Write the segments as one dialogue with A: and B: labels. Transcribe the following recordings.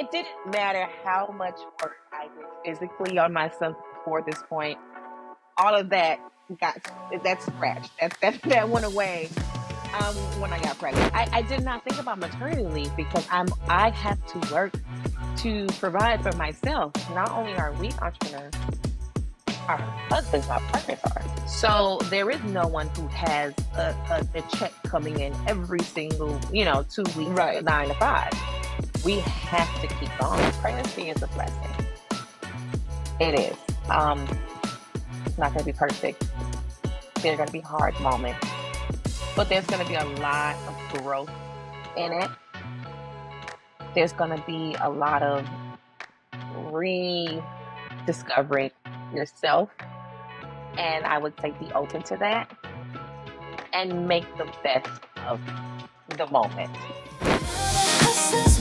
A: it didn't matter how much work I did physically on myself before this point. All of that got that scratched. That went away when I got pregnant. I did not think about maternity leave because I have to work to provide for myself. Not only are we entrepreneurs, our husbands, our partners are. So there is no one who has a check coming in every single, 2 weeks,
B: Right.
A: 9 to 5. We have to keep going. Pregnancy is a blessing. It is. It's not going to be perfect. There are going to be hard moments, but there's going to be a lot of growth in it. There's going to be a lot of rediscovering yourself. And I would say be open to that and make the best of the moment.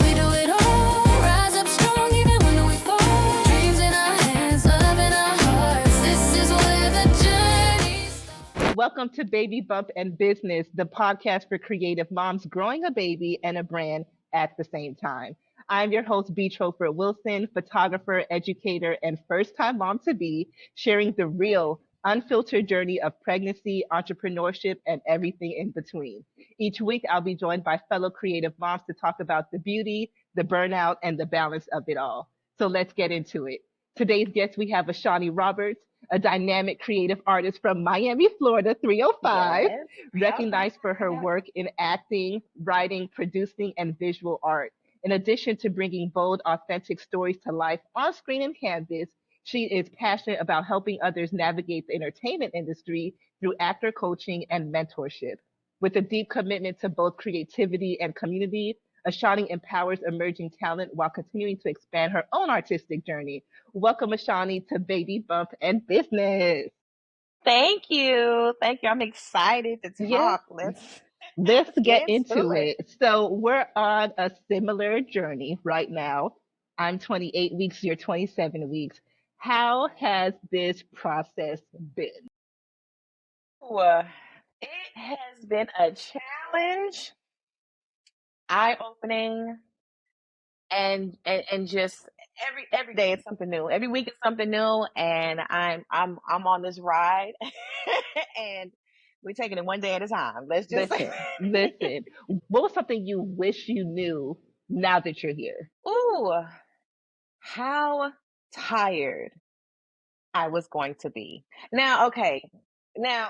C: We do it all, rise up strong even when we fall. Dreams in our hands, love in our hearts. This is where the journey starts.
B: Welcome to Baby Bump and Business, the podcast for creative moms growing a baby and a brand at the same time. I'm your host, B. Trofer Wilson, photographer, educator, and first time mom to be, sharing the real, unfiltered journey of pregnancy, entrepreneurship, and everything in between. Each week, I'll be joined by fellow creative moms to talk about the beauty, the burnout, and the balance of it all. So let's get into it. Today's guest, we have Ashani Roberts, a dynamic creative artist from Miami, Florida, 305,
A: Yes.
B: recognized for her
A: Yeah.
B: work in acting, writing, producing, and visual art. In addition to bringing bold, authentic stories to life on screen and canvas, she is passionate about helping others navigate the entertainment industry through actor coaching and mentorship. With a deep commitment to both creativity and community, Ashani empowers emerging talent while continuing to expand her own artistic journey. Welcome, Ashani, to Baby Bump and Business.
A: Thank you. Thank you. I'm excited to
B: Yeah,
A: talk. Let's
B: let's
A: get
B: get
A: into
B: into
A: it.
B: it. So, we're on a similar journey right now. I'm 28 weeks, you're 27 weeks. How has this process been?
A: Ooh, it has been a challenge, eye-opening, and just every day it's something new. Every week it's something new, and I'm on this ride, and we're taking it one day at a time. Let's just say,
B: Listen. What was something you wish you knew now that you're here?
A: ooh, how tired I was going to be. Now, okay, now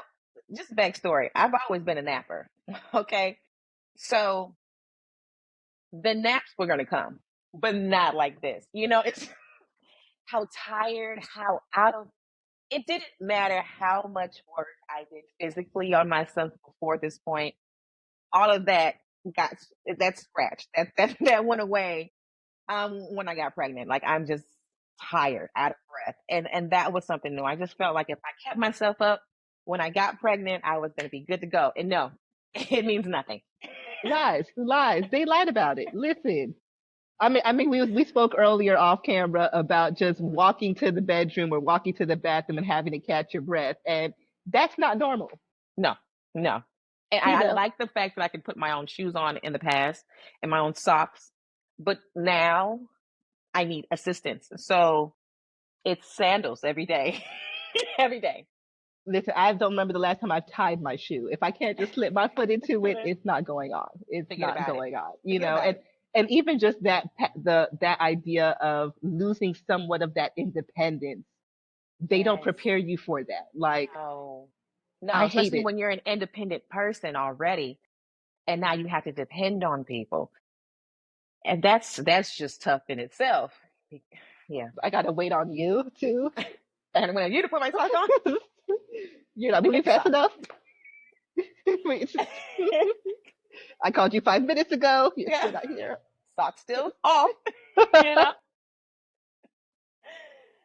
A: just backstory. I've always been a napper. Okay, so the naps were gonna come, but not like this. It's how tired, how out of it didn't matter how much work I did physically on myself before this point. All of that got that scratched. That went away when I got pregnant. Like I'm just tired, out of breath. And that was something new. I just felt like if I kept myself up when I got pregnant, I was gonna be good to go. And no, it means nothing.
B: Lies, lies. They lied about it. Listen. I mean, we spoke earlier off camera about just walking to the bedroom or walking to the bathroom and having to catch your breath, and that's not normal.
A: No, no. And
B: You
A: I
B: know,
A: like the fact that I could put my own shoes on in the past and my own socks, but now I need assistance. So it's sandals every day. Every day.
B: listen. I don't remember the last time I've tied my shoe. If I can't just slip my foot into it, it's not going on. It's
A: Forget
B: not
A: about it.
B: going on.
A: Forget about it.
B: And even just that idea of losing somewhat of that independence, they don't
A: Yes.
B: prepare you for that. Like
A: No. No,
B: I hate
A: especially
B: it.
A: when you're an independent person already and now you have to depend on people. And that's just tough in itself. Yeah.
B: I gotta wait on you too.
A: And when you to put my socks on,
B: You're not
A: let me
B: moving
A: get your
B: fast
A: socks.
B: enough. Wait, I called you 5 minutes ago. You're
A: Yeah.
B: still not here.
A: Socks still off, you know?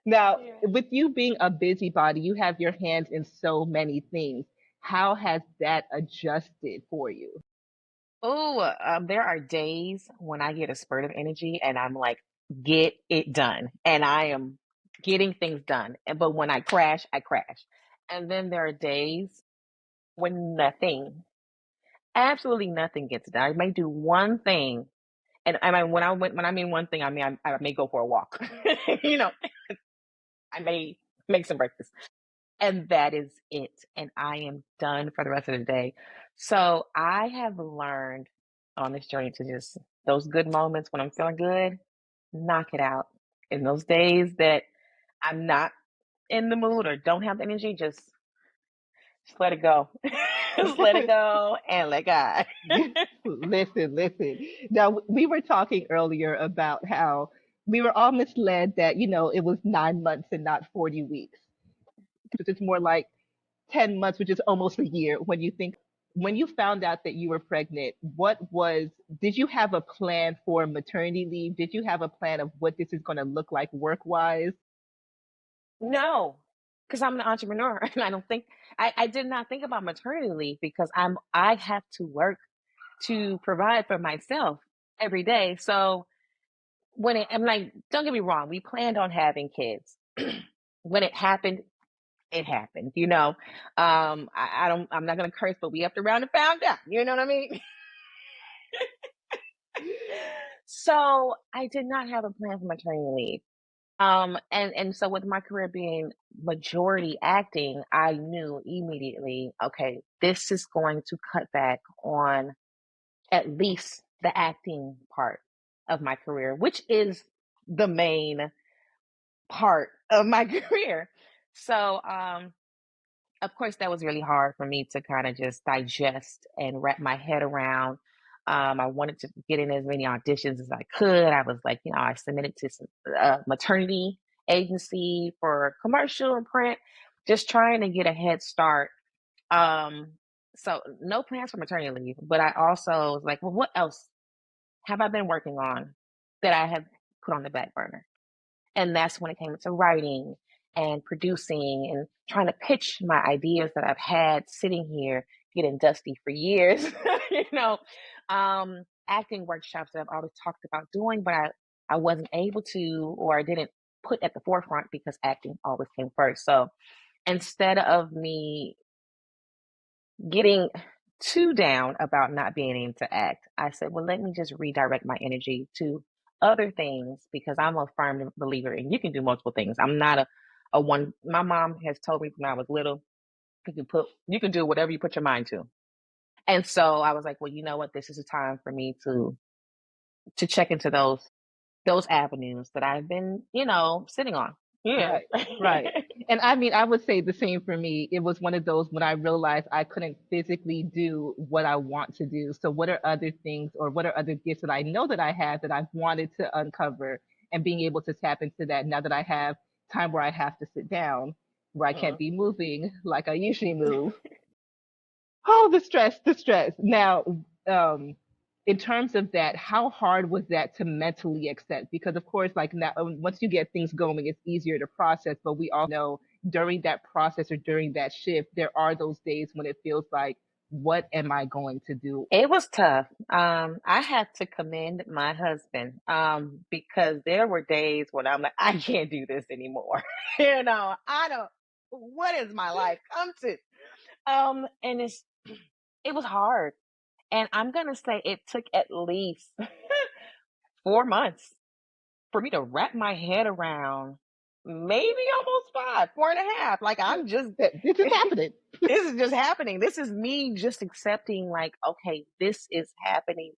B: Now,
A: Yeah.
B: with you being a busybody, you have your hands in so many things. How has that adjusted for you?
A: Oh, there are days when I get a spurt of energy and I'm like, get it done. And I am getting things done. But when I crash, I crash. And then there are days when nothing, absolutely nothing gets done. I may do one thing And when I mean one thing, I mean I may go for a walk. you know, I may make some breakfast. And that is it. And I am done for the rest of the day. So I have learned on this journey to just those good moments when I'm feeling good, knock it out. In those days that I'm not in the mood or don't have the energy, just let it go. just let it go and let God.
B: Listen. Now, we were talking earlier about how we were all misled that, it was 9 months and not 40 weeks. It's more like 10 months, which is almost a year when you think about it. When you found out that you were pregnant, did you have a plan for maternity leave? Did you have a plan of what this is going to look like work wise?
A: No, because I'm an entrepreneur and I did not think about maternity leave because I have to work to provide for myself every day. So I'm like, don't get me wrong, we planned on having kids. when it happened, it happened, I'm not gonna curse, but we up around and found out, you know what I mean? So I did not have a plan for maternity leave. And so with my career being majority acting, I knew immediately, okay, this is going to cut back on at least the acting part of my career, which is the main part of my career. So, of course, that was really hard for me to kind of just digest and wrap my head around. I wanted to get in as many auditions as I could. I was like, I submitted to some maternity agency for commercial and print, just trying to get a head start. Um, so no plans for maternity leave, but I also was like, well, what else have I been working on that I have put on the back burner? And that's when it came to writing and producing and trying to pitch my ideas that I've had sitting here getting dusty for years, you know, acting workshops that I've always talked about doing, but I wasn't able to, or I didn't put at the forefront because acting always came first. So instead of me getting too down about not being able to act, I said, well, let me just redirect my energy to other things because I'm a firm believer in you can do multiple things. I'm not a one. My mom has told me when I was little, you can do whatever you put your mind to. And so I was like, well, you know what? This is a time for me to check into those avenues that I've been, sitting on. Yeah.
B: Right, right. And I mean, I would say the same for me. It was one of those when I realized I couldn't physically do what I want to do. So, what are other things or what are other gifts that I know that I have that I've wanted to uncover and being able to tap into that now that I have time where I have to sit down, where I can't
A: Mhm.
B: be moving like I usually move. Oh, the stress. Now, um, in terms of that, how hard was that to mentally accept? Because of course, like now, once you get things going, it's easier to process. But we all know during that process or during that shift, there are those days when it feels like, what am I going to do?
A: It was tough. I have to commend my husband because there were days when I'm like, I can't do this anymore. I don't. What is my life come to? And it was hard, and I'm gonna say it took at least 4 months for me to wrap my head around. Maybe almost five, 4.5. Like I'm just.
B: That this is happening.
A: This is just happening. This is me just accepting, like, okay, this is happening.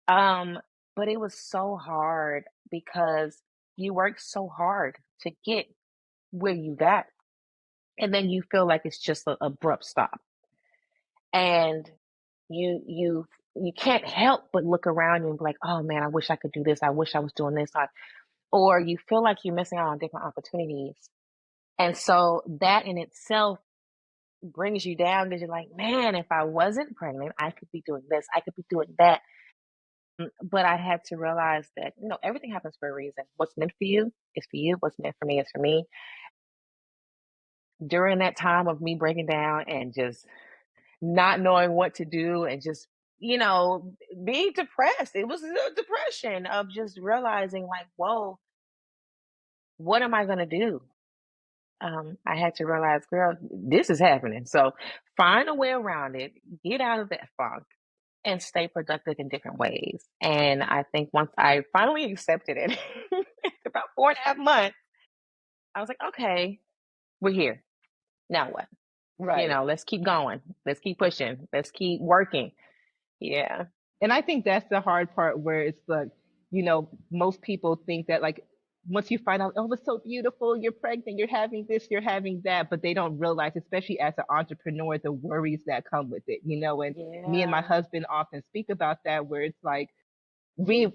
A: Um, but it was so hard because you worked so hard to get where you got, and then you feel like it's just an abrupt stop, and you can't help but look around you and be like, oh man, I wish I could do this. I wish I was doing this, or you feel like you're missing out on different opportunities, and so that in itself brings you down because you're like, man, if I wasn't pregnant, I could be doing this, I could be doing that. But I had to realize that, everything happens for a reason. What's meant for you is for you. What's meant for me is for me. During that time of me breaking down and just not knowing what to do and just, being depressed, it was a depression of just realizing, like, whoa, what am I going to do? I had to realize, girl, this is happening. So find a way around it, get out of that funk, and stay productive in different ways. And I think once I finally accepted it, after about 4.5 months, I was like, okay, we're here. Now what?
B: Right.
A: Let's keep going. Let's keep pushing. Let's keep working. Yeah.
B: And I think that's the hard part where it's like, most people think that like once you find out, oh, it's so beautiful, you're pregnant, you're having this, you're having that, but they don't realize, especially as an entrepreneur, the worries that come with it, and me and my
A: Yeah.
B: husband often speak about that where it's like we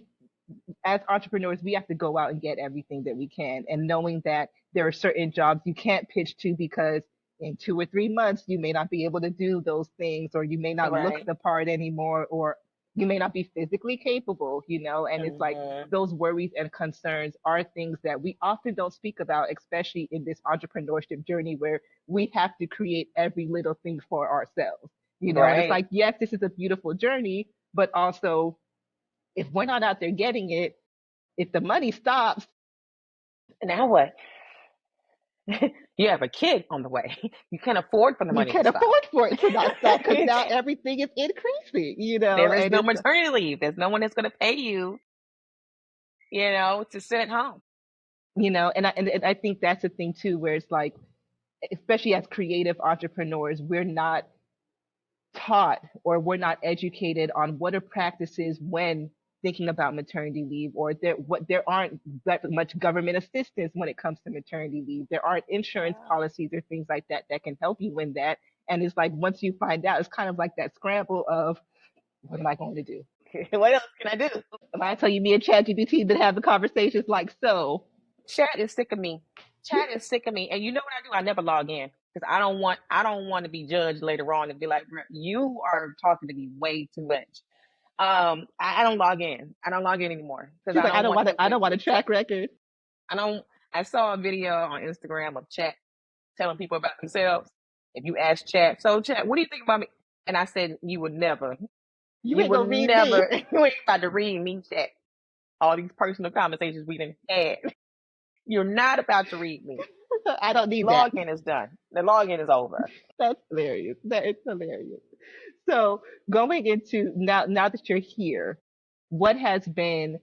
B: as entrepreneurs, we have to go out and get everything that we can. And knowing that there are certain jobs you can't pitch to because in 2 or 3 months, you may not be able to do those things, or you may not look
A: Right.
B: the part anymore, or you may not be physically capable, and it's like
A: Hmm.
B: those worries and concerns are things that we often don't speak about, especially in this entrepreneurship journey where we have to create every little thing for ourselves, and it's
A: Right.
B: like, yes, this is a beautiful journey, but also if we're not out there getting it, if the money stops,
A: Now what? You have a kid on the way. You can't afford for the
B: you
A: money to
B: can't
A: stop.
B: afford for it to not stop because now everything is increasing,
A: There is
B: and
A: no
B: it's,
A: maternity leave. There's no one that's going to pay you, to sit at home.
B: and I think that's the thing too, where it's like, especially as creative entrepreneurs, we're not taught or we're not educated on what are practices when thinking about maternity leave, or there aren't that much government assistance when it comes to maternity leave. There aren't insurance
A: Yeah.
B: policies or things like that that can help you in that. And it's like once you find out, it's kind of like that scramble of what am I going to do?
A: What else can I do?
B: When I tell you, me and ChatGPT been having conversations like so.
A: Chat is sick of me. Chat is sick of me. And you know what I do? I never log in because I don't want to be judged later on and be like, you are talking to me way too much. I don't log in. I don't log in anymore because
B: She's
A: I
B: like, I
A: don't
B: don't
A: want
B: want
A: them
B: to. I
A: to
B: don't want a
A: accept.
B: track record.
A: I don't. I saw a video on Instagram of Chat telling people about themselves. If you ask Chat, so Chat, what do you think about me? And I said,
B: You
A: you
B: ain't
A: would
B: gonna read me.
A: never, you ain't about to read me, Chat. All these personal conversations we done had. You're not about to read me.
B: I don't need that.
A: Login is done. The login is over.
B: That's hilarious. That is hilarious. So going into now that you're here, what has been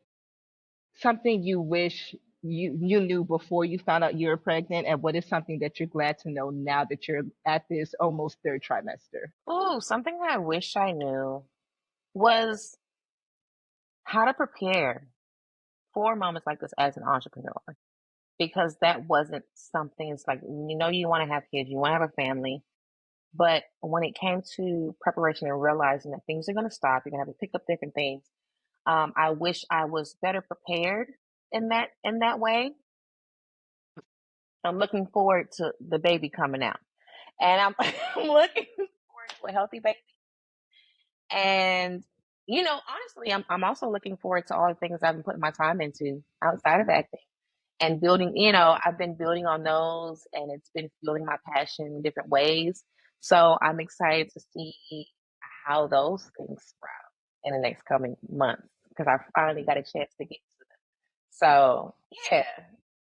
B: something you wish you knew before you found out you were pregnant, and what is something that you're glad to know now that you're at this almost third trimester?
A: Oh, something that I wish I knew was how to prepare for moments like this as an entrepreneur. Because that wasn't something, it's like, you want to have kids, you want to have a family. But when it came to preparation and realizing that things are going to stop, you're going to have to pick up different things. I wish I was better prepared in that way. I'm looking forward to the baby coming out, and I'm I'm looking forward to a healthy baby. And honestly, I'm also looking forward to all the things I've been putting my time into outside of acting and building. I've been building on those, and it's been fueling my passion in different ways. So I'm excited to see how those things sprout in the next coming months because I finally got a chance to get to them. So yeah,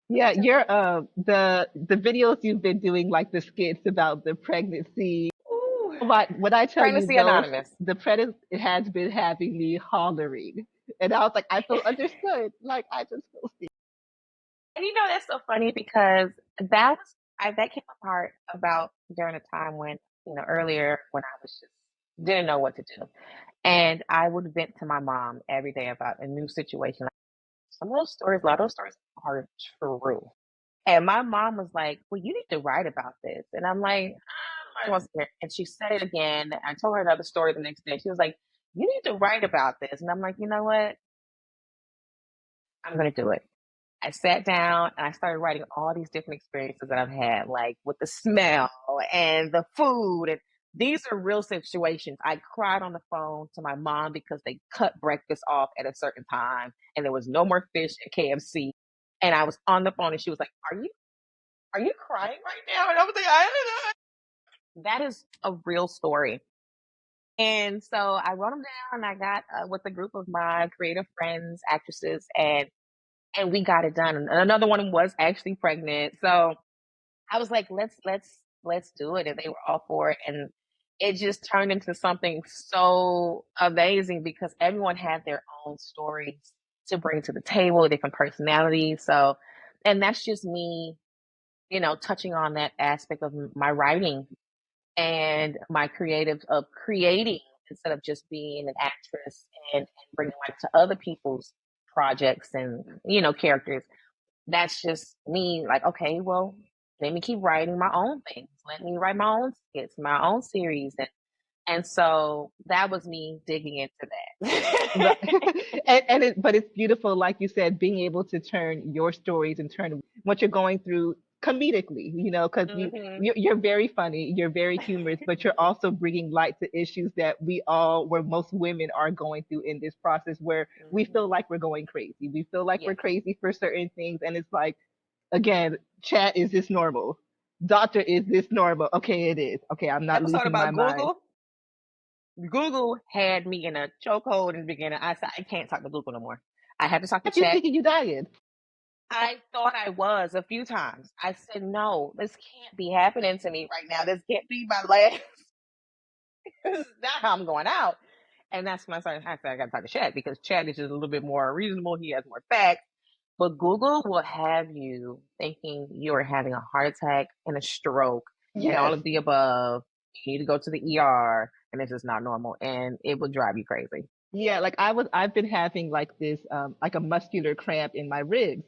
B: Yeah,
A: just
B: you're
A: looking.
B: the videos you've been doing, like the skits about the pregnancy.
A: Ooh,
B: But when I tell you
A: pregnancy
B: those,
A: anonymous.
B: the pregnant it has been having me hollering, and I was like, I feel understood. Like I just feel seen.
A: And that's so funny because that came apart about during a time when earlier when I was just didn't know what to do, and I would vent to my mom every day about a new situation. Some of those stories, a lot of those stories are true. And my mom was like, "Well, you need to write about this," and I'm like, "Nobody wants to hear." And she said it again. I told her another story the next day. She was like, "You need to write about this," and I'm like, "You know what? I'm gonna do it." I sat down and I started writing all these different experiences that I've had, like with the smell and the food. And these are real situations. I cried on the phone to my mom because they cut breakfast off at a certain time and there was no more fish at KFC. And I was on the phone and she was like, Are you crying right now? And I was like, I don't know. That is a real story. And so I wrote them down and I got with a group of my creative friends, actresses, and we got it done. And another one was actually pregnant. So I was like, let's do it. And they were all for it. And it just turned into something so amazing because everyone had their own stories to bring to the table, different personalities. So, and that's just me, touching on that aspect of my writing and my creative of creating instead of just being an actress and bringing life to other people's projects and, characters. That's just me like, okay, well, let me keep writing my own things. Let me write my own skits, my own series. And so that was me digging into
B: Right.
A: that.
B: But it's beautiful, like you said, being able to turn your stories and turn what you're going through comedically, because
A: hmm
B: you're very funny, you're very humorous, but you're also bringing light to issues that where most women are going through in this process, where we
A: hmm
B: feel like we're going crazy. We feel like we're
A: Yes.
B: crazy for certain things. And it's like, again, chat, is this normal? Doctor, is this normal? Okay, it is. Okay, I'm not
A: Episode
B: losing my
A: about
B: mind.
A: Google had me in a chokehold in the beginning. I said, I can't talk to Google no more. I had to talk to
B: Have you
A: chat.
B: thinking you dying?
A: I thought I was a few times. I said, no, this can't be happening to me right now. This can't be my last. This is not how I'm going out. And that's when I started, I said, I got to talk to Chat because Chat is just a little bit more reasonable. He has more facts. But Google will have you thinking you're having a heart attack and a stroke and all
B: Yes.
A: of the above. You need to go to the ER and this is not normal. And it will drive you crazy.
B: Yeah, like I've been having like this, like a muscular cramp in my ribs.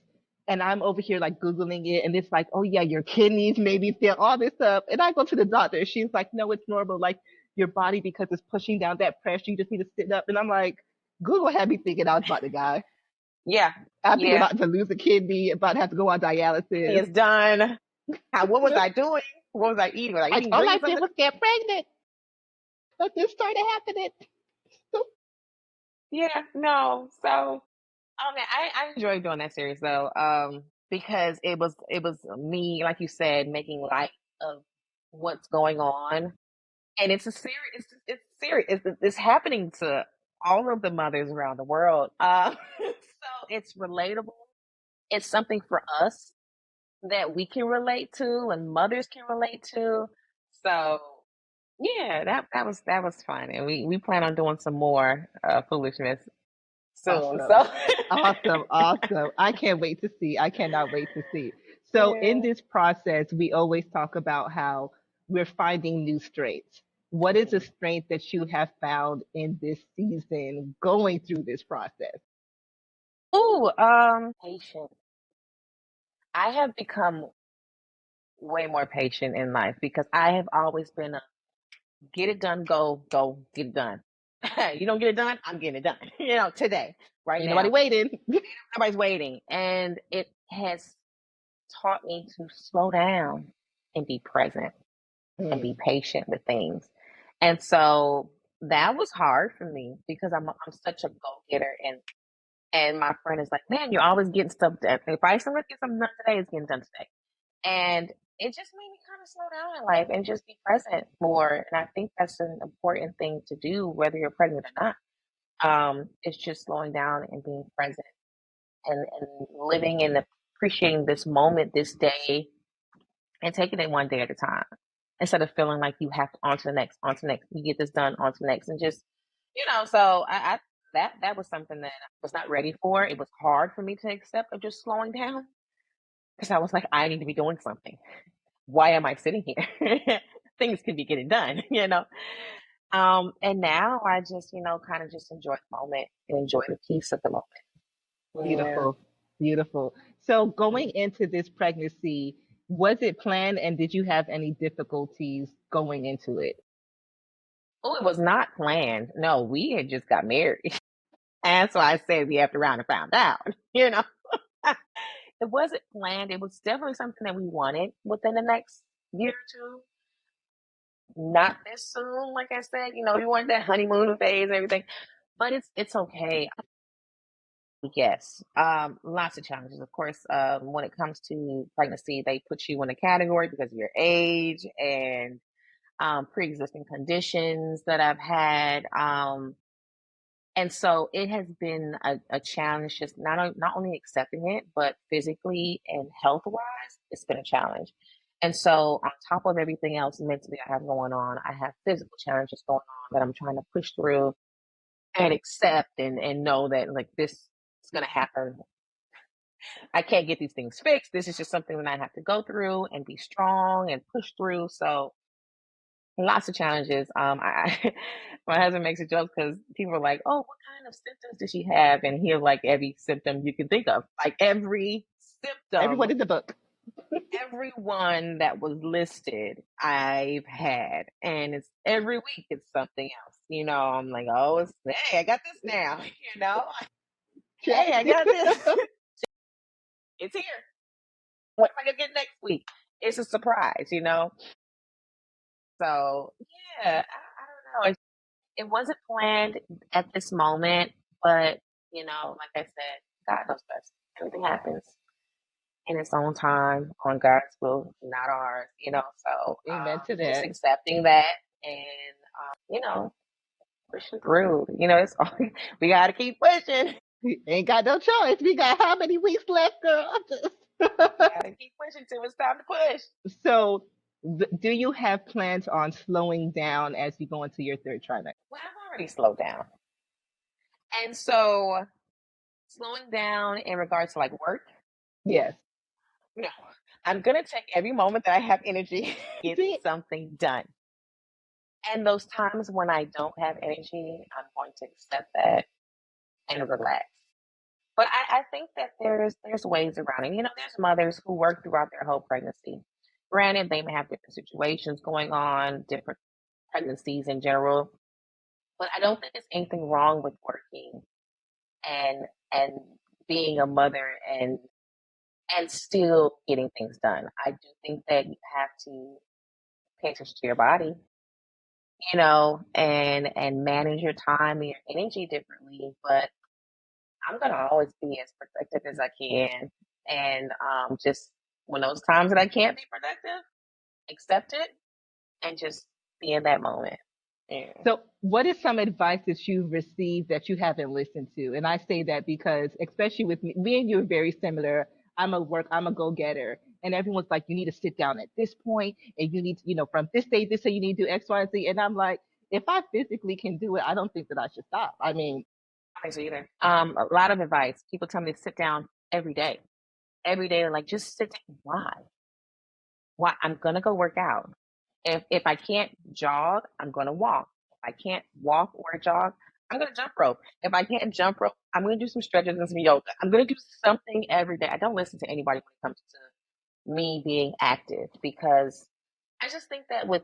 B: And I'm over here like Googling it, and it's like, oh yeah, your kidneys maybe feel all this stuff. And I go to the doctor, she's like, no, it's normal. Like your body, because it's pushing down that pressure, you just need to sit up. And I'm like, Google had me thinking I was about to die.
A: Yeah.
B: I'm thinking
A: Yeah.
B: about to lose a kidney, about to have to go on dialysis.
A: It's done. What was I doing? What was I eating? Was I
B: I
A: eating,
B: all I
A: drinking
B: did
A: something?
B: was get pregnant. But this started happening. So,
A: Yeah, no. So, oh man, I enjoyed doing that series though, because it was me, like you said, making light of what's going on, and it's a serious, it's serious, it's happening to all of the mothers around the world. So it's relatable. It's something for us that we can relate to and mothers can relate to. So yeah, that was fun, and we plan on doing some more foolishness soon.
B: awesome.
A: So
B: Awesome. Awesome. I can't wait to see. I cannot wait to see. So, in
A: yeah.
B: this process, we always talk about how we're finding new strengths. What is a
A: Mhm.
B: strength that you have found in this season going through this process?
A: Ooh, patient. I have become way more patient in life because I have always been a get it done, go, get it done. You don't get it done, I'm getting it done. Today, right
B: Ain't nobody
A: now.
B: waiting.
A: Nobody's waiting. And it has taught me to slow down and be present and
B: Mm,
A: be patient with things. And so that was hard for me because I'm such a go getter and my friend is like, man, you're always getting stuff done. If I still get something done today, it's getting done today. And it just made me kind of slow down in life and just be present more. And I think that's an important thing to do, whether you're pregnant or not. It's just slowing down and being present and living and appreciating this moment, this day, and taking it one day at a time instead of feeling like you have to on to the next, on to the next. You get this done, on to the next, and just So I that was something that I was not ready for. It was hard for me to accept of just slowing down because I was like, I need to be doing something. Why am I sitting here? Things could be getting done, And now I just, kind of just enjoy the moment and enjoy the peace of the moment. Yeah.
B: beautiful. Beautiful. So, going into this pregnancy, was it planned, and did you have any difficulties going into it?
A: Oh, it was not planned. No, we had just got married. And so I said we after round and found out, you know. It wasn't planned. It was definitely something that we wanted within the next year or two. Not this soon, like I said. We wanted that honeymoon phase and everything. But it's okay. Yes. Lots of challenges. Of course, when it comes to pregnancy, they put you in a category because of your age and pre-existing conditions that I've had. And so it has been a challenge, just not only accepting it, but physically and health wise, it's been a challenge. And so, on top of everything else mentally I have going on, I have physical challenges going on that I'm trying to push through and accept and know that like this is going to happen. I can't get these things fixed. This is just something that I have to go through and be strong and push through. So, lots of challenges. My husband makes a joke because people are like, "Oh, what kind of symptoms does she have?" And he'll like every symptom you can think of, like every symptom,
B: Everyone in the book.
A: everyone that was listed, I've had, and it's every week it's something else. I'm like, "Oh, hey, I got this now." You know,
B: Check.
A: hey, I got this. It's here. What am I gonna get next week? It's a surprise. So yeah, I don't know. It wasn't planned at this moment, but like I said, God knows best. Everything happens in its own time, on God's will, not ours. So
B: Amen to
A: just
B: that.
A: accepting that and pushing through. It's we gotta keep pushing.
B: Ain't got no choice. We got how many weeks left, girl?
A: Gotta keep pushing till it's time to push.
B: So, do you have plans on slowing down as you go into your third trimester?
A: Well, I've already slowed down, and so slowing down in regards to like work.
B: Yes.
A: No, I'm gonna take every moment that I have energy get
B: See,
A: something done. And those times when I don't have energy, I'm going to accept that and relax. But I think that there's ways around it. There's mothers who work throughout their whole pregnancy. Granted, they may have different situations going on, different pregnancies in general, but I don't think there's anything wrong with working and being a mother and still getting things done. I do think that you have to pay attention to your body, and manage your time and your energy differently. But I'm gonna always be as productive as I can, and just when those times that I can't be productive, accept it and just be in that moment. Yeah.
B: so, what is some advice that you've received that you haven't listened to? And I say that because, especially with me and you are very similar. I'm a go getter. And everyone's like, you need to sit down at this point and you need to, from this day, this day, you need to do X, Y, and Z. And I'm like, if I physically can do it, I don't think that I should stop. I mean,
A: I don't think so either. A lot of advice. People tell me to sit down every day. Every day, like just sit down. Why? Why? I'm gonna go work out. If I can't jog, I'm gonna walk. If I can't walk or jog, I'm gonna jump rope. If I can't jump rope, I'm gonna do some stretches and some yoga. I'm gonna do something every day. I don't listen to anybody when it comes to me being active because I just think that with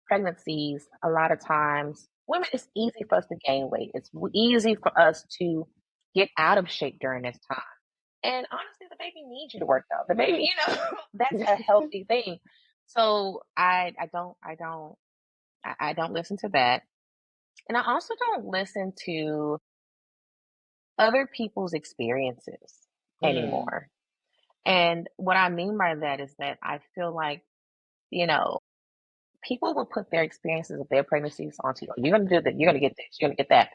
A: pregnancies, a lot of times women, it's easy for us to gain weight. It's easy for us to get out of shape during this time. And honestly, the baby needs you to work out. The baby, that's a healthy thing. So I don't listen to that. And I also don't listen to other people's experiences
B: mm,
A: anymore. And what I mean by that is that I feel like, you know, people will put their experiences of their pregnancies onto you. You're gonna do that, you're gonna get this, you're gonna get that.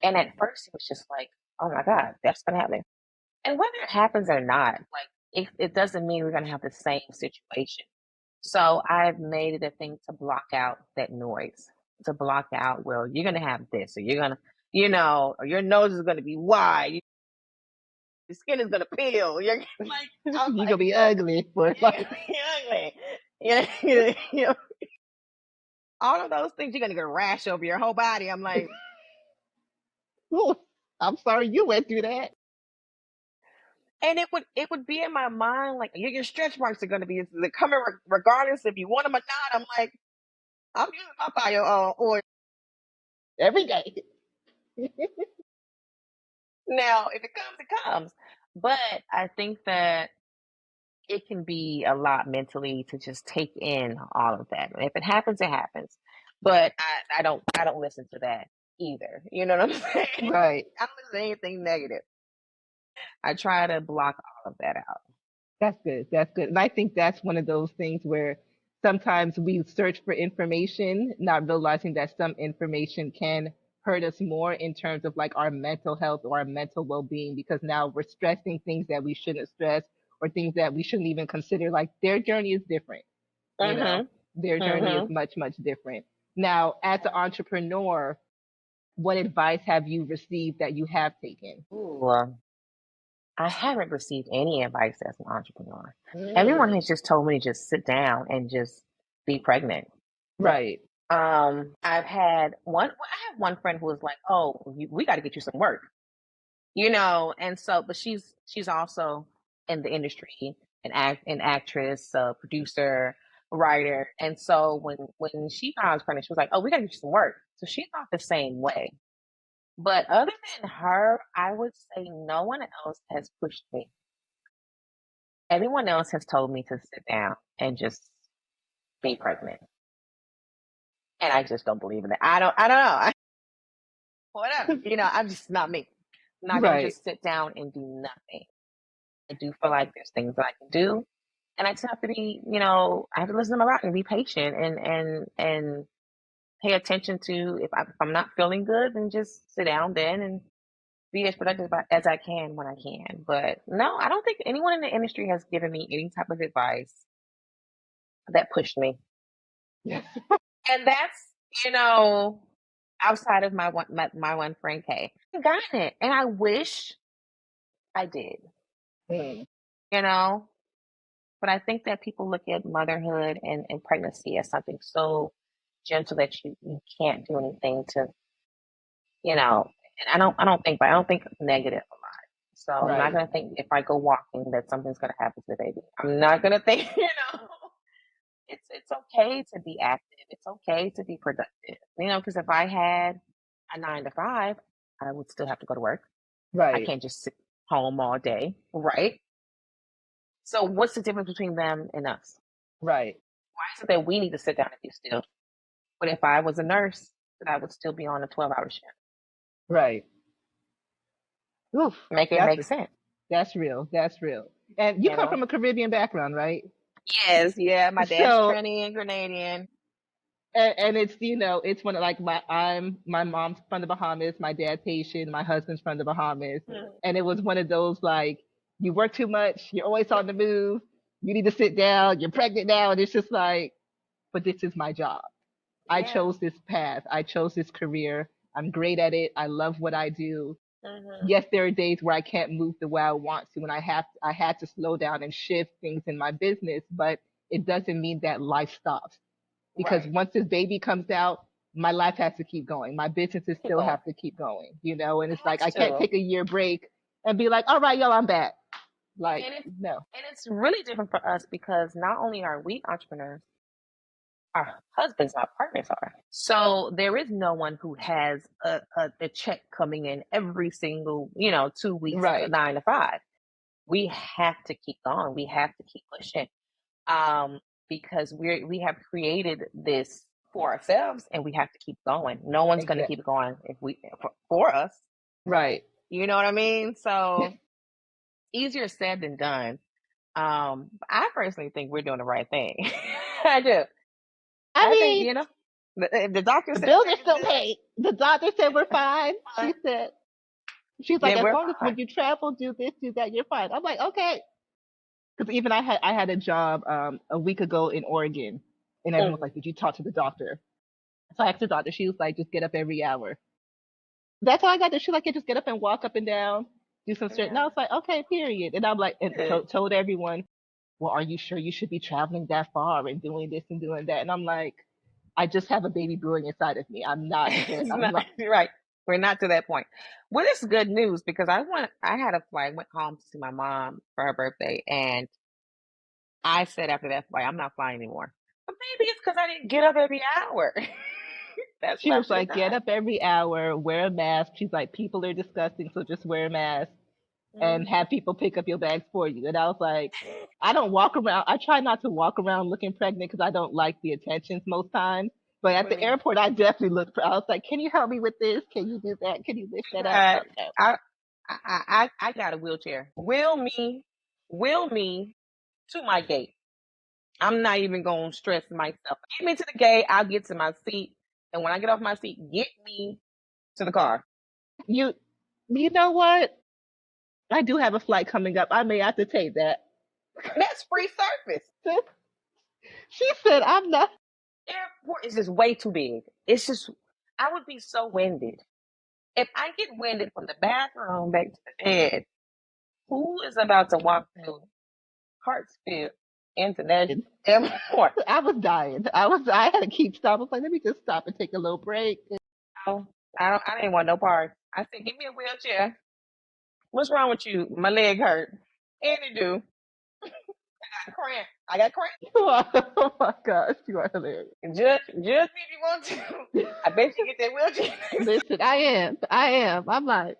A: And at first it was just like, oh my God, that's gonna happen. And whether it happens or not, like it doesn't mean we're gonna have the same situation. So I've made it a thing to block out that noise, to block out, well, you're gonna have this, or you're gonna, or your nose is gonna be wide, your skin is gonna peel. You're like, I'm
B: you're gonna
A: like,
B: be ugly for
A: you're
B: like,
A: gonna be ugly. All of those things, you're gonna get a rash over your whole body. I'm like,
B: oh, I'm sorry you went through that.
A: and it would be in my mind like your stretch marks are gonna be they're coming regardless if you want them or not. I'm like, I'm using my bio oil.
B: Every day.
A: Now, if it comes, it comes. But I think that it can be a lot mentally to just take in all of that. And if it happens, it happens. But I don't listen to that either. You know what I'm saying?
B: Right.
A: I don't listen to anything negative. I try to block all of that out.
B: That's good. That's good. And I think that's one of those things where sometimes we search for information, not realizing that some information can hurt us more in terms of like our mental health or our mental well being, because now we're stressing things that we shouldn't stress, or things that we shouldn't even consider. Like their journey is different, you know,
A: Mhm.
B: their journey is
A: Mhm.
B: much, much different. Now, as an entrepreneur, what advice have you received that you have taken?
A: Ooh, I haven't received any advice as an entrepreneur. Everyone
B: Mm,
A: has just told me to just sit down and just be pregnant.
B: right.
A: I've had one. Well, I have one friend who was like, "Oh, we got to get you some work," and so, but she's also in the industry, an actress, producer, writer, and so when she found I was pregnant, she was like, "Oh, we got to get you some work." So she thought the same way. But other than her, I would say no one else has pushed me. Everyone else has told me to sit down and just be pregnant. And I just don't believe in it. I don't know. Whatever. I'm just not me. I'm not gonna
B: Right.
A: just sit down and do nothing. I do feel like there's things that I can do. And I just have to be, I have to listen to my body and be patient and pay attention to if I'm not feeling good, then just sit down then and be as productive as I can when I can. But no, I don't think anyone in the industry has given me any type of advice that pushed me. And that's, you know, outside of my one friend Kay. I've gotten it. And I wish I did,
B: Mm,
A: you know. But I think that people look at motherhood and pregnancy as something so gentle that you can't do anything to, you know, and I don't think negative a lot. So I'm not
B: right.
A: gonna think if I go walking that something's gonna happen to the baby. I'm not gonna think, it's okay to be active. It's okay to be productive. Because if I had a 9 to 5, I would still have to go to work. I
B: Right.
A: can't just sit home all day, right? So what's the difference between them and us?
B: Right.
A: Why is it that we need to sit down and be still? But if I was a nurse, then I would still be on a 12-hour shift.
B: Right. Oof.
A: Make it
B: That's
A: make
B: a,
A: sense,
B: that's real. That's real. And you
A: you
B: come
A: know?
B: from a Caribbean background, right?
A: Yes, yeah. My dad's
B: So
A: Trini and Grenadian.
B: and it's it's one of like my mom's from the Bahamas, my dad's Haitian, my husband's from the Bahamas,
A: Mhm.
B: and it was one of those like you work too much, you're always on the move, you need to sit down, you're pregnant now, and it's just like, but this is my job. I
A: Yeah.
B: chose this path, I chose this career. I'm great at it. I love what I do.
A: Hmm.
B: Yes, there are days where I can't move the way I want to, and I had to slow down and shift things in my business, but it doesn't mean that life stops because
A: Right.
B: once this baby comes out, my life has to keep going. My businesses
A: Keep
B: still
A: going.
B: have to keep going, and it's like
A: Has
B: I can't
A: to.
B: take a year break and be like, all right, yo, I'm back. Like,
A: And it's
B: no.
A: and it's really different for us because not only are we entrepreneurs, our husbands, our partners are. So there is no one who has a check coming in every single, 2 weeks,
B: Right.
A: 9 to 5. We have to keep going. We have to keep pushing. Um, because we have created this for ourselves and we have to keep going. No one's going to
B: Exactly.
A: keep going if for us.
B: Right.
A: You know what I mean? So easier said than done. I personally think we're doing the right thing. I do.
B: I
A: I think,
B: mean,
A: the doctor
B: the
A: said
B: bills are
A: everything's
B: still
A: good,
B: paid. The doctor said we're fine.
A: fine,
B: She's like,
A: then
B: as
A: we're
B: long as
A: fine.
B: when you travel, do this, do that, you're fine. I'm like, okay. Because even I had a job a week ago in Oregon, and everyone was
A: Mhm.
B: like, did you talk to the doctor? So I asked the doctor. She was like, just get up every hour. That's all I got to. She like, yeah, just get up and walk up and down, do some straight. And I
A: Yeah,
B: was like, okay, period. And I'm like, and
A: good.
B: told everyone, well, are you sure you should be traveling that far and doing this and doing that? And I'm like, I just have a baby brewing inside of me. I'm not there.
A: It's
B: I'm
A: not
B: not.
A: right. We're not to that point. Well, it's good news because I had a flight, went home to see my mom for her birthday, and I said after that flight, I'm not flying anymore. But maybe it's because I didn't get up every hour. That's
B: She
A: what I
B: was
A: should have
B: like, get
A: done.
B: up every hour, wear a mask. She's like, people are disgusting, so just wear a mask and
A: Hmm.
B: have people pick up your bags for you. And I was like, I don't walk around. I try not to walk around looking pregnant because I don't like the attentions most times. But at the
A: Right.
B: airport, I definitely looked. I was like, can you help me with this? Can you do that? Can you lift that up?
A: Right.
B: Oh no.
A: I, I got a wheelchair. Wheel me to my gate. I'm not even gonna stress myself. Get me to the gate. I'll get to my seat, and when I get off my seat, get me to the car.
B: You, you know what? I do have a flight coming up. I may have to take that.
A: That's free surface.
B: She said, I'm not.
A: Airport is just way too big. It's just, I would be so winded. If I get winded from the bathroom back to the bed, who is about to walk through Hartsfield International Airport?
B: I was dying. I had to keep stopping. I was like, let me just stop and take a little break.
A: Oh, I didn't want no part. I said, give me a wheelchair. What's wrong with you? My leg hurt. And it do. I got cramp. I got cramp.
B: Oh my gosh, you are hilarious.
A: Judge me if you want to. I bet you get that wheelchair next time.
B: Listen, I am. I'm like,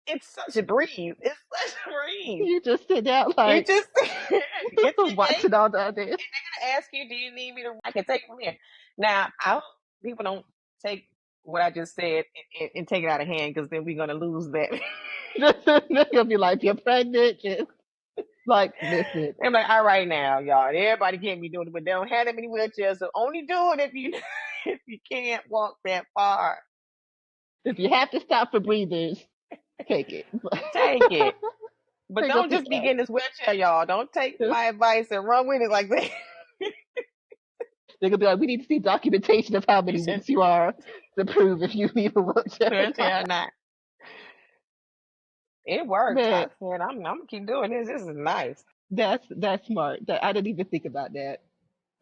A: It's such a breeze. It's such a breeze.
B: you just sit down
A: You
B: like
A: just get to your gate.
B: watching all the other.
A: They're gonna ask you, do you need me to? I can take it from here. Now, people don't take what I just said and take it out of hand because then we're gonna lose that.
B: They're gonna be like, you're pregnant. Just like, listen,
A: I'm like, all right now, y'all. Everybody can't be doing it, but they don't have that many wheelchairs, so only do it if you if you can't walk that far.
B: if you have to stop for breathers, take it.
A: Take it. But
B: They're gonna
A: don't
B: be
A: just be getting this wheelchair, y'all. Don't take my advice and run with it like that.
B: they're gonna be like, we need to see documentation of how
A: You
B: many
A: should
B: weeks you are to prove if you need a wheelchair or
A: wheelchair or
B: not.
A: not. It works.
B: Man,
A: I said, I'm gonna keep doing this. This is nice.
B: that's smart. That I didn't even think about that.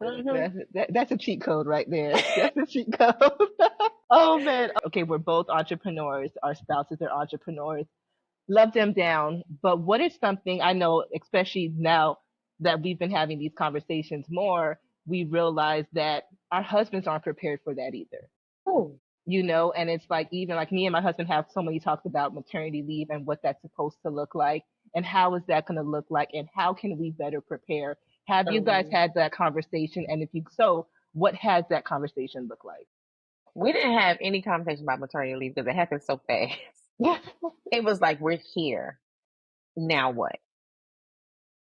A: Hmm.
B: That's a cheat code right there. That's a cheat code. Oh man. Okay, we're both entrepreneurs. Our spouses are entrepreneurs. Love them down. But what is something I know, especially now that we've been having these conversations more, we realize that our husbands aren't prepared for that either.
A: Ooh.
B: And it's like even like me and my husband have so many talks about maternity leave and what that's supposed to look like and how is that going to look like and how can we better prepare. Have you guys
A: Mhm.
B: had that conversation? And if you so, what has that conversation look like?
A: We didn't have any conversation about maternity leave because it happened so fast. It was like, we're here. Now what?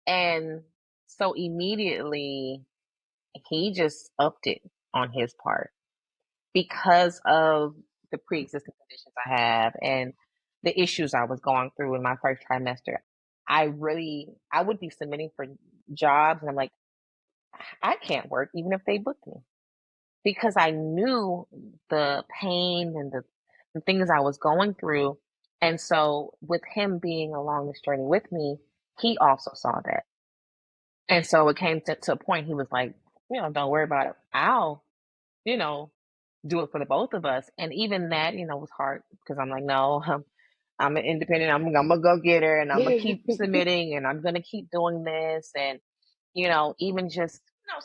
A: And so immediately he just upped it on his part because of the pre-existing conditions I have and the issues I was going through in my first trimester. I would be submitting for jobs and I'm like, I can't work even if they book me because I knew the pain and the things I was going through. And so with him being along this journey with me, he also saw that. And so it came to a point he was like, don't worry about it. I'll, you know, do it for the both of us. And even that, was hard because I'm like, no, I'm an independent. I'm gonna go get her, and I'm gonna keep submitting, and I'm gonna keep doing this, and even just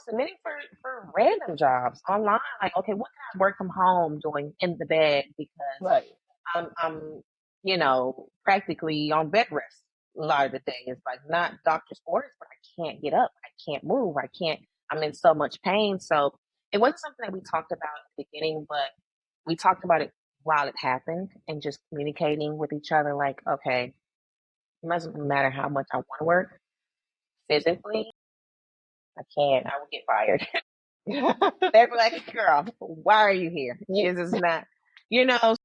A: submitting for random jobs online. Like, okay, what can I work from home doing in the bed because
B: Right.
A: I'm practically on bed rest a lot of the day. It's like not doctor's orders, but I can't get up. I can't move. I can't. I'm in so much pain. So it wasn't something that we talked about at the beginning, but we talked about it while it happened and just communicating with each other. Like, okay, it doesn't matter how much I want to work physically. I can't. I will get fired. They're like, girl, why are you here? This is not, you know.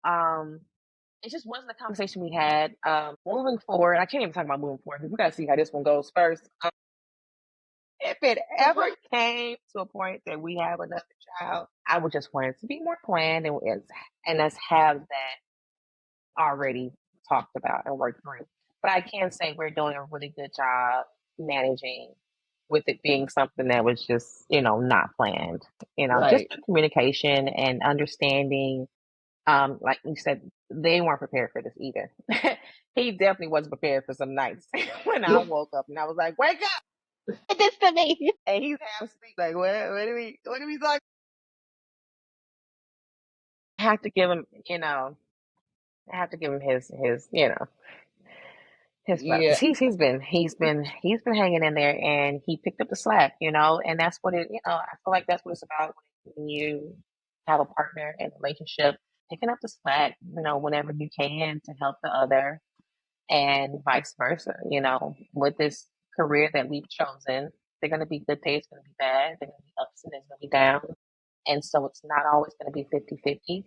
A: Um, it just wasn't a conversation we had. Moving forward, I can't even talk about moving forward because we got to see how this one goes first. If it ever came to a point that we have another child, I would just want it to be more planned and us have that already talked about and worked through. But I can say we're doing a really good job managing with it being something that was just, not planned. Just
B: Right.
A: the communication and understanding. Like you said, they weren't prepared for this either. He definitely wasn't prepared for some nights when I woke up and I was like, "Wake up!"
B: This to me.
A: And he's half asleep. Like, what are we talking? I have to give him, I have to give him his
B: Yeah.
A: because he's been hanging in there and he picked up the slack, and that's what I feel like that's what it's about when you have a partner and a relationship, picking up the slack, whenever you can to help the other and vice versa, with this career that we've chosen, they're going to be good days, going to be bad, they're going to be ups and there's going to be downs. And so it's not always going to be 50-50.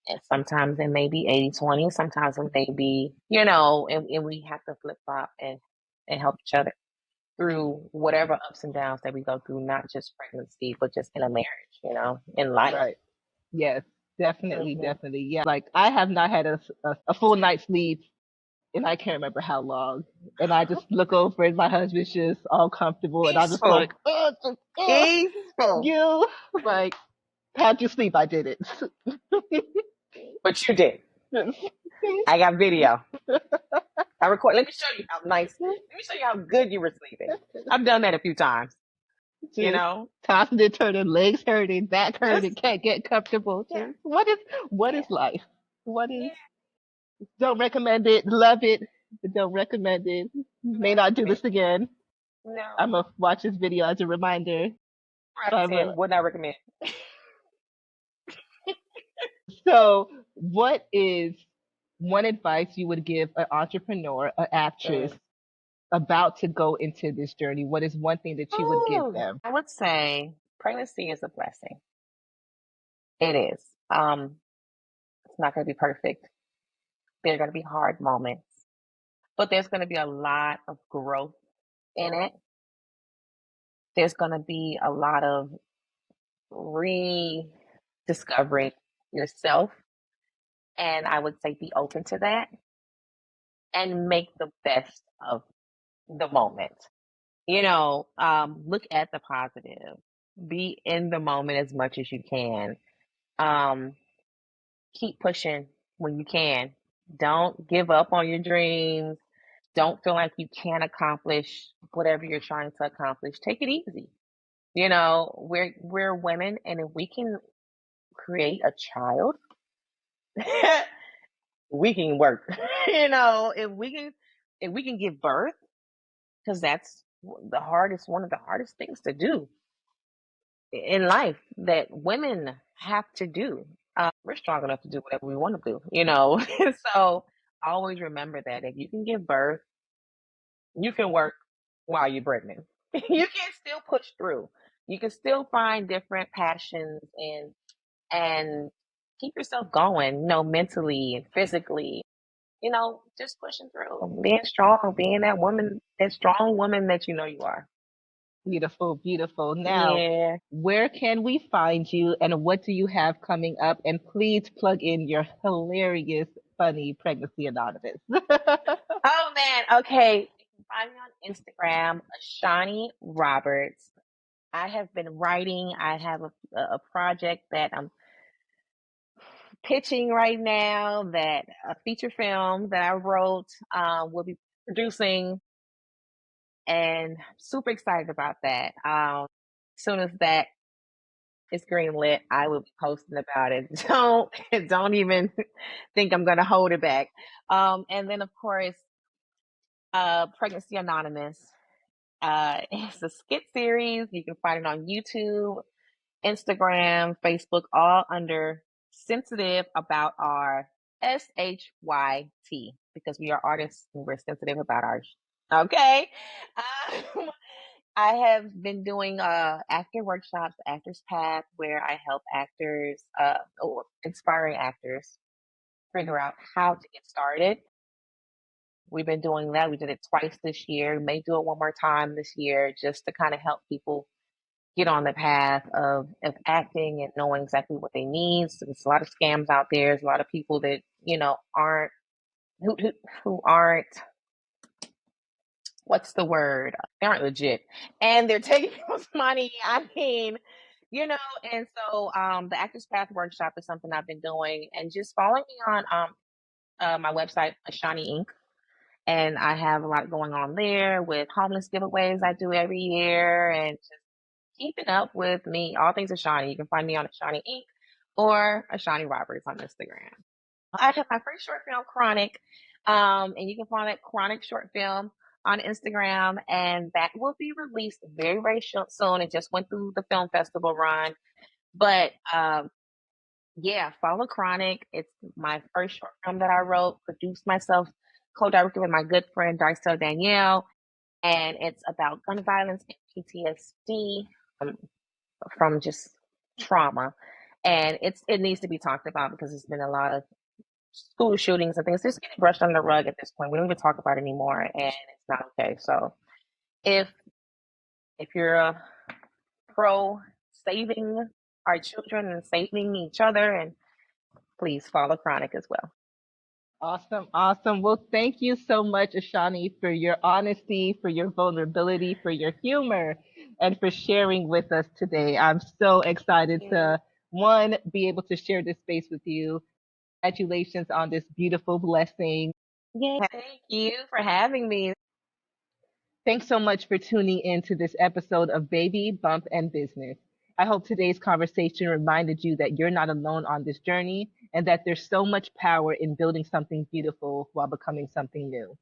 A: And sometimes it may be 80-20. Sometimes it may be, and we have to flip flop and help each other. through whatever ups and downs that we go through, not just pregnancy, but just in a marriage, in life.
B: Right. Yes. Definitely.
A: Hmm.
B: Definitely. Yeah. Like I have not had a full night's sleep and I can't remember how long. And I just look over and my husband's just all comfortable and I'm just
A: Peaceful.
B: like, oh,
A: Peaceful.
B: you like, how'd you sleep? I did it.
A: But you did. I got video. I record. Let me show you how nice. Let me show you how good you were sleeping. I've done that a few times. You
B: Just
A: know,
B: tossing and turning, legs hurting, back hurting,
A: just
B: can't get comfortable.
A: yeah,
B: Just what
A: yeah,
B: is life? What
A: yeah.
B: is don't recommend it, love it, but don't recommend it.
A: Do
B: May
A: not
B: not do
A: recommend.
B: this again. I'm
A: No,
B: gonna watch this video as a reminder.
A: 4 out of 10 would not recommend.
B: So, what is one advice you would give an entrepreneur, an actress
A: Mm.
B: about to go into this journey? What is one thing that you would give
A: Ooh,
B: them?
A: I would say pregnancy is a blessing. It is. It's not going to be perfect. There are going to be hard moments, but there's going to be a lot of growth in it. There's going to be a lot of rediscovering yourself, and I would say be open to that and make the best of the moment. Look at the positive. Be in the moment as much as you can. Um, Keep pushing when you can. Don't give up on your dreams. Don't feel like you can't accomplish whatever you're trying to accomplish. Take it easy. We're women, and if we can create a child, we can work. If we can give birth, because that's one of the hardest things to do in life that women have to do. We're strong enough to do whatever we want to do. So always remember that if you can give birth, you can work while you're pregnant. You can still push through. You can still find different passions and keep yourself going, mentally and physically. Just pushing through, being strong, being that strong woman that you know you are.
B: Beautiful, beautiful. Now,
A: Yeah.
B: where can we find you and what do you have coming up? And please plug in your hilarious, funny Pregnancy Anonymous.
A: Oh man. Okay. You can find me on Instagram, Ashani Roberts. I have been writing. I have a project that I'm pitching right now. That a feature film that I wrote will be producing, and super excited about that. As soon as that is greenlit, I will be posting about it. Don't even think I'm gonna hold it back. And then of course, Pregnancy Anonymous. It's a skit series. You can find it on YouTube, Instagram, Facebook, all under Sensitive About Our SHYT, because we are artists and we're sensitive about our. Okay. Um, I have been doing actor workshops, Actors Path, where I help actors, or inspiring actors, figure out how to get started. We've been doing that. We did it twice this year. We may do it one more time this year, just to kind of help people get on the path of acting and knowing exactly what they need. So there's a lot of scams out there. There's a lot of people that aren't who who, who aren't, what's the word? They aren't legit, and they're taking people's money. I mean, you know. And so, the Actors Path workshop is something I've been doing, and just following me on my website, Ashani Inc. And I have a lot going on there with homeless giveaways I do every year, and just keeping up with me, all things Ashani. You can find me on Ashani Inc. or Ashani Roberts on Instagram. I have my first short film, Chronic, and you can find that Chronic short film on Instagram, and that will be released very, very soon. It just went through the film festival run, but yeah, follow Chronic. It's my first short film that I wrote, produced myself, co-directed with my good friend Darcel Danielle, and it's about gun violence and PTSD um, from just trauma, and it needs to be talked about because there's been a lot of school shootings and things just getting brushed under the rug at this point. We don't even talk about it anymore, and it's not okay. So if If you're a pro saving our children and saving each other, and please follow Chronic as well.
B: Awesome, awesome. Well, thank you so much, Ashani, for your honesty, for your vulnerability, for your humor, and for sharing with us today. I'm so excited to, one, be able to share this space with you. Congratulations on this beautiful blessing.
A: Yay, thank you for having me.
B: Thanks so much for tuning in to this episode of Baby, Bump, and Business. I hope today's conversation reminded you that you're not alone on this journey and that there's so much power in building something beautiful while becoming something new.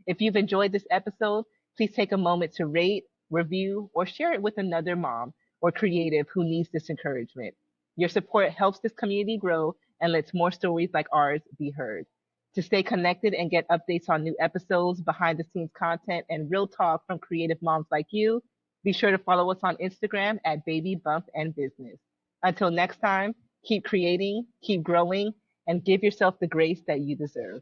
B: If you've enjoyed this episode, please take a moment to rate, review, or share it with another mom or creative who needs this encouragement. Your support helps this community grow and lets more stories like ours be heard. To stay connected and get updates on new episodes, behind the scenes content, and real talk from creative moms like you, be sure to follow us on Instagram at Baby Bump and Business. Until next time, keep creating, keep growing, and give yourself the grace that you deserve.